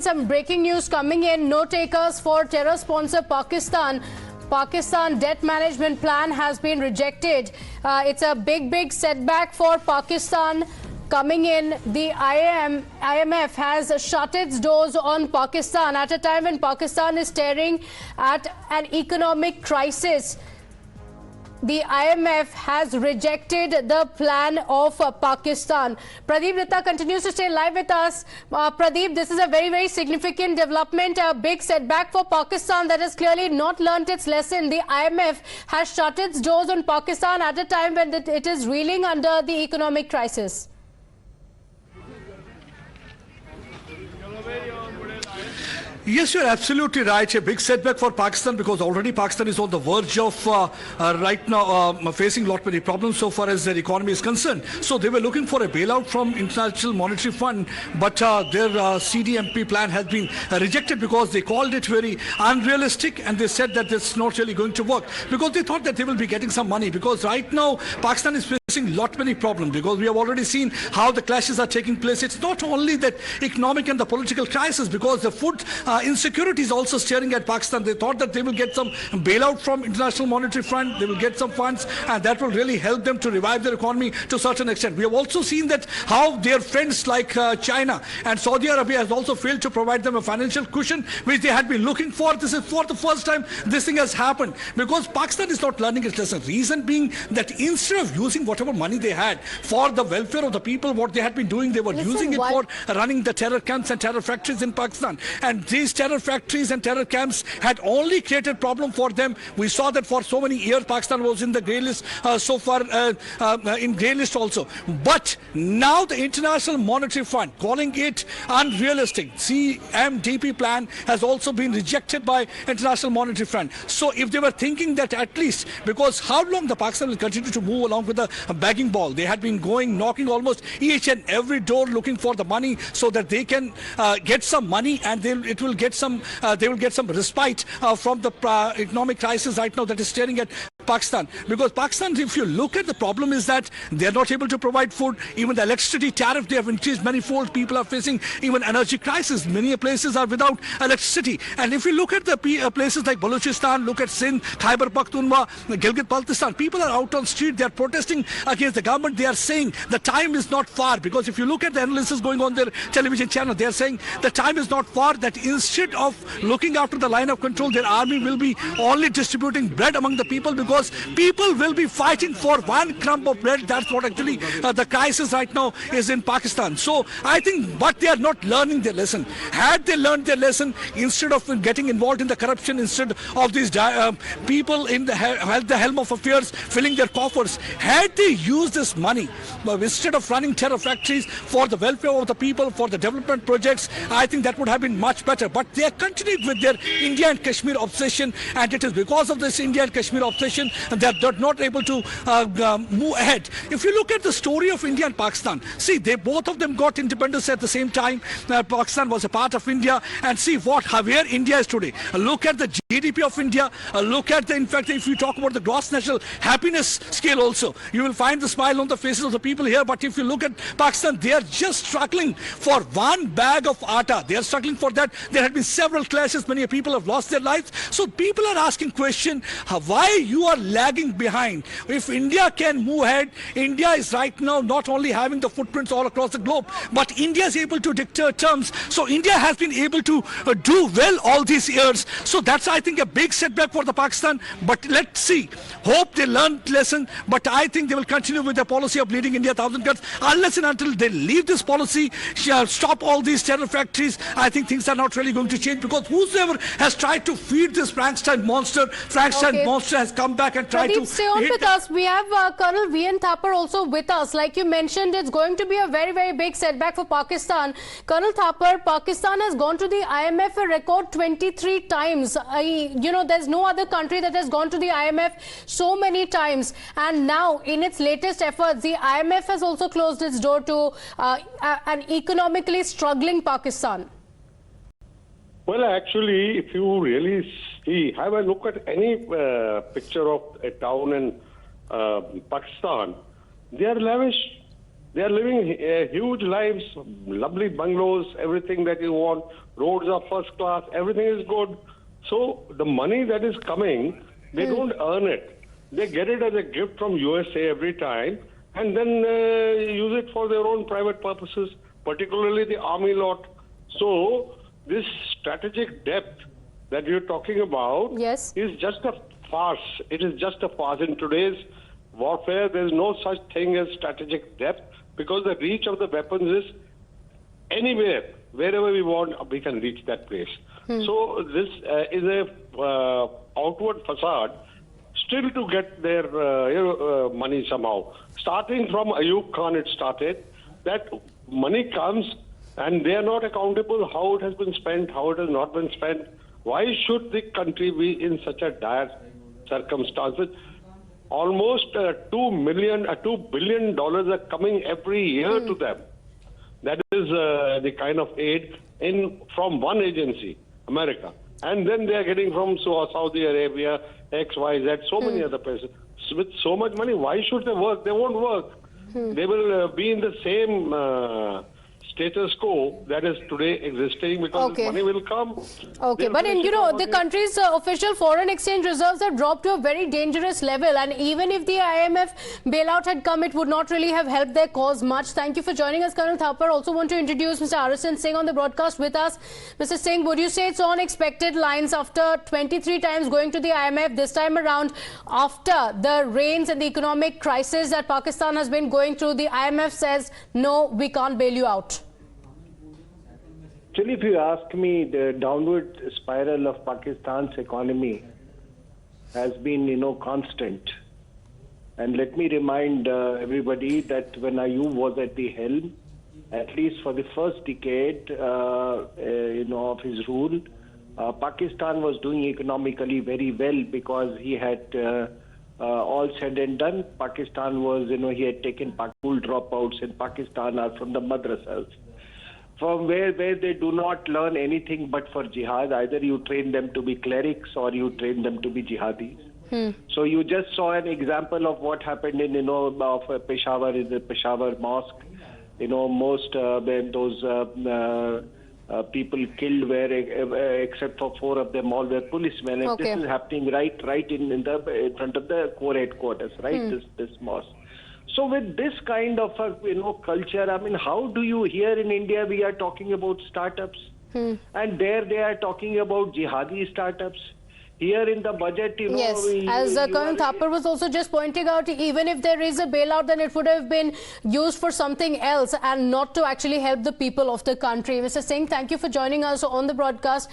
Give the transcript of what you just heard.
Some breaking news coming in. No takers for terror sponsor Pakistan. Pakistan debt management plan has been rejected. It's a big setback for Pakistan coming in. The IMF has shut its doors on Pakistan at a time when Pakistan is staring at an economic crisis. The IMF has rejected the plan of Pakistan. Pradeep Ritta continues to stay live with us. Pradeep, this is a very significant development, a big setback for Pakistan that has clearly not learnt its lesson. The IMF has shut its doors on Pakistan at a time when it is reeling under the economic crisis. Yes, you're absolutely right. A big setback for Pakistan because already Pakistan is on the verge of right now facing lot many problems so far as their economy is concerned. So they were looking for a bailout from International Monetary Fund, but their CDMP plan has been rejected because they called it very unrealistic and they said that it's not really going to work because they thought that they will be getting some money because right now Pakistan is facing lot many problems because we have already seen how the clashes are taking place. It's not only that economic and the political crisis because the food insecurity is also staring at Pakistan. They thought that they will get some bailout from International Monetary Fund, they will get some funds and that will really help them to revive their economy to a certain extent. We have also seen that how their friends like China and Saudi Arabia has also failed to provide them a financial cushion which they had been looking for. This is for the first time this thing has happened because Pakistan is not learning its lesson. Reason being that instead of using whatever money they had for the welfare of the people, what they had been doing, they were using it for running the terror camps and terror factories in Pakistan. And these terror factories and terror camps had only created problem for them. We saw that for so many years Pakistan was in the grey list so far in grey list also. But now the International Monetary Fund calling it unrealistic. CMDP plan has also been rejected by International Monetary Fund. So if they were thinking that at least because how long the Pakistan will continue to move along with the begging ball. They had been going knocking almost each and every door looking for the money so that they can get some money and they will get some respite from the economic crisis right now that is staring at Pakistan. Because Pakistan, if you look at the problem is that they are not able to provide food. Even the electricity tariff they have increased manifold. People are facing even energy crisis. Many places are without electricity. And if you look at the places like Balochistan, look at Sindh, Khyber Pakhtunkhwa, Gilgit-Baltistan, people are out on street. They are protesting against the government. They are saying the time is not far because if you look at the analysis going on their television channel, they are saying the time is not far that instead of looking after the line of control, their army will be only distributing bread among the people because people will be fighting for one crumb of bread. That's what actually the crisis right now is in Pakistan. So I think, but they are not learning their lesson. Had they learned their lesson, instead of getting involved in the corruption, instead of these people in the helm of affairs filling their coffers, had they used this money instead of running terror factories for the welfare of the people, for the development projects, I think that would have been much better. But they are continuing with their India and Kashmir obsession, and it is because of this India and Kashmir obsession that they're not able to move ahead. If you look at the story of India and Pakistan, see, they both of them got independence at the same time. Pakistan was a part of India, and see where India is today. Look at the GDP of India. Look at the, in fact, if you talk about the gross national happiness scale also, you will find the smile on the faces of the people here. But if you look at Pakistan, they are just struggling for one bag of atta. They are struggling for that. There have been several clashes. Many people have lost their lives. So people are asking question, why you are lagging behind? If India can move ahead, India is right now not only having the footprints all across the globe, but India is able to dictate terms. So India has been able to do well all these years. So that's, I think, a big setback for the Pakistan. But let's see. Hope they learned lesson. But I think they will continue with the policy of leading India 1,000 cuts unless and until they leave this policy, stop all these terror factories. I think things are not really going to change because whosoever has tried to feed this Frankenstein monster has come back and tried to stay on with us. We have Colonel V.N. Thapar also with us. Like you mentioned, it's going to be a very big setback for Pakistan. Colonel Thapar, Pakistan has gone to the IMF a record 23 times. There's no other country that has gone to the IMF so many times. And now, in its latest efforts, the IMF has also closed its door to an economically struggling Pakistan. Well, actually, if you really see, have a look at any picture of a town in Pakistan, they are lavish. They are living huge lives, lovely bungalows, everything that you want. Roads are first class, everything is good. So the money that is coming, they don't earn it. They get it as a gift from USA every time and then use it for their own private purposes, particularly the army lot. So this strategic depth that you're talking about Yes. is just a farce. It is just a farce. In today's warfare, there's no such thing as strategic depth because the reach of the weapons is anywhere, wherever we want, we can reach that place. So this is a outward facade still to get their money somehow. Starting from Ayub Khan it started, that money comes and they are not accountable how it has been spent, how it has not been spent. Why should the country be in such a dire circumstances? Almost $2 billion are coming every year to them. That is the kind of aid from one agency, America. And then they are getting from Saudi Arabia, X, Y, Z, so many other places. So with so much money, why should they work? They won't work. They will be in the same status quo that is today existing because money will come. Okay, but the country's official foreign exchange reserves have dropped to a very dangerous level, and even if the IMF bailout had come, it would not really have helped their cause much. Thank you for joining us, Colonel Thapar. Also want to introduce Mr. Arasan Singh on the broadcast with us. Mr. Singh, would you say it's on expected lines after 23 times going to the IMF, this time around after the rains and the economic crisis that Pakistan has been going through, the IMF says, no, we can't bail you out? Actually, if you ask me, the downward spiral of Pakistan's economy has been, constant. And let me remind everybody that when Ayub was at the helm, at least for the first decade, of his rule, Pakistan was doing economically very well because he had, all said and done, Pakistan was, he had taken school dropouts in Pakistan are from the madrasas, from where they do not learn anything but for jihad. Either you train them to be clerics or you train them to be jihadis. So you just saw an example of what happened in, of Peshawar, in the Peshawar mosque. Most when those people killed were, except for 4 of them, all were policemen. And this is happening right in front of the core headquarters, right? This mosque. So with this kind of culture, I mean, how do you here in India we are talking about startups, and there they are talking about jihadi startups. Here in the budget, yes, as Colonel Thapar was also just pointing out, even if there is a bailout, then it would have been used for something else and not to actually help the people of the country. Mr. Singh, thank you for joining us on the broadcast.